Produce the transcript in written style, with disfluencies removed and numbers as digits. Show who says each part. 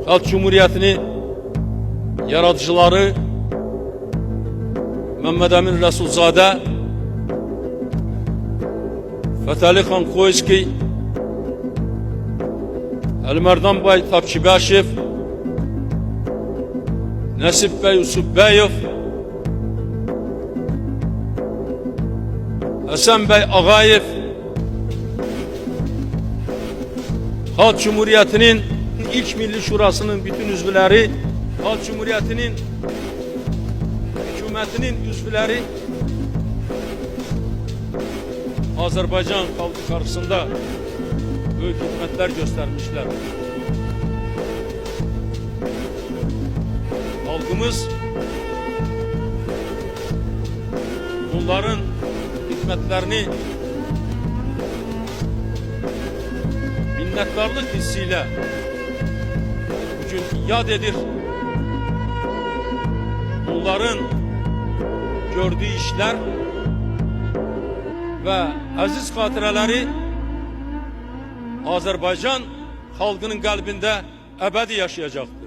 Speaker 1: Xalq Cumhuriyetini yaradıcıları Mehmet Emin Resulzade, Fətəli Xan Xoyski, Əlimerdan Bey Tapçıbaşev, Nəsib Bey Yusufbəyev, Həsən Bey Ağayev, Xalq Cumhuriyetinin ilk Milli Şurasının bütün üzvləri, Xalq Cumhuriyetinin hükümetinin üzvləri Azərbaycan xalqı karşısında büyük hizmetler göstermişler. Halkımız bunların hizmetlerini minnettarlık hissiyle bugün yad edir. Bunların gördüğü işler ve aziz xatirələri Azərbaycan xalqının qəlbində əbədi yaşayacaqdır.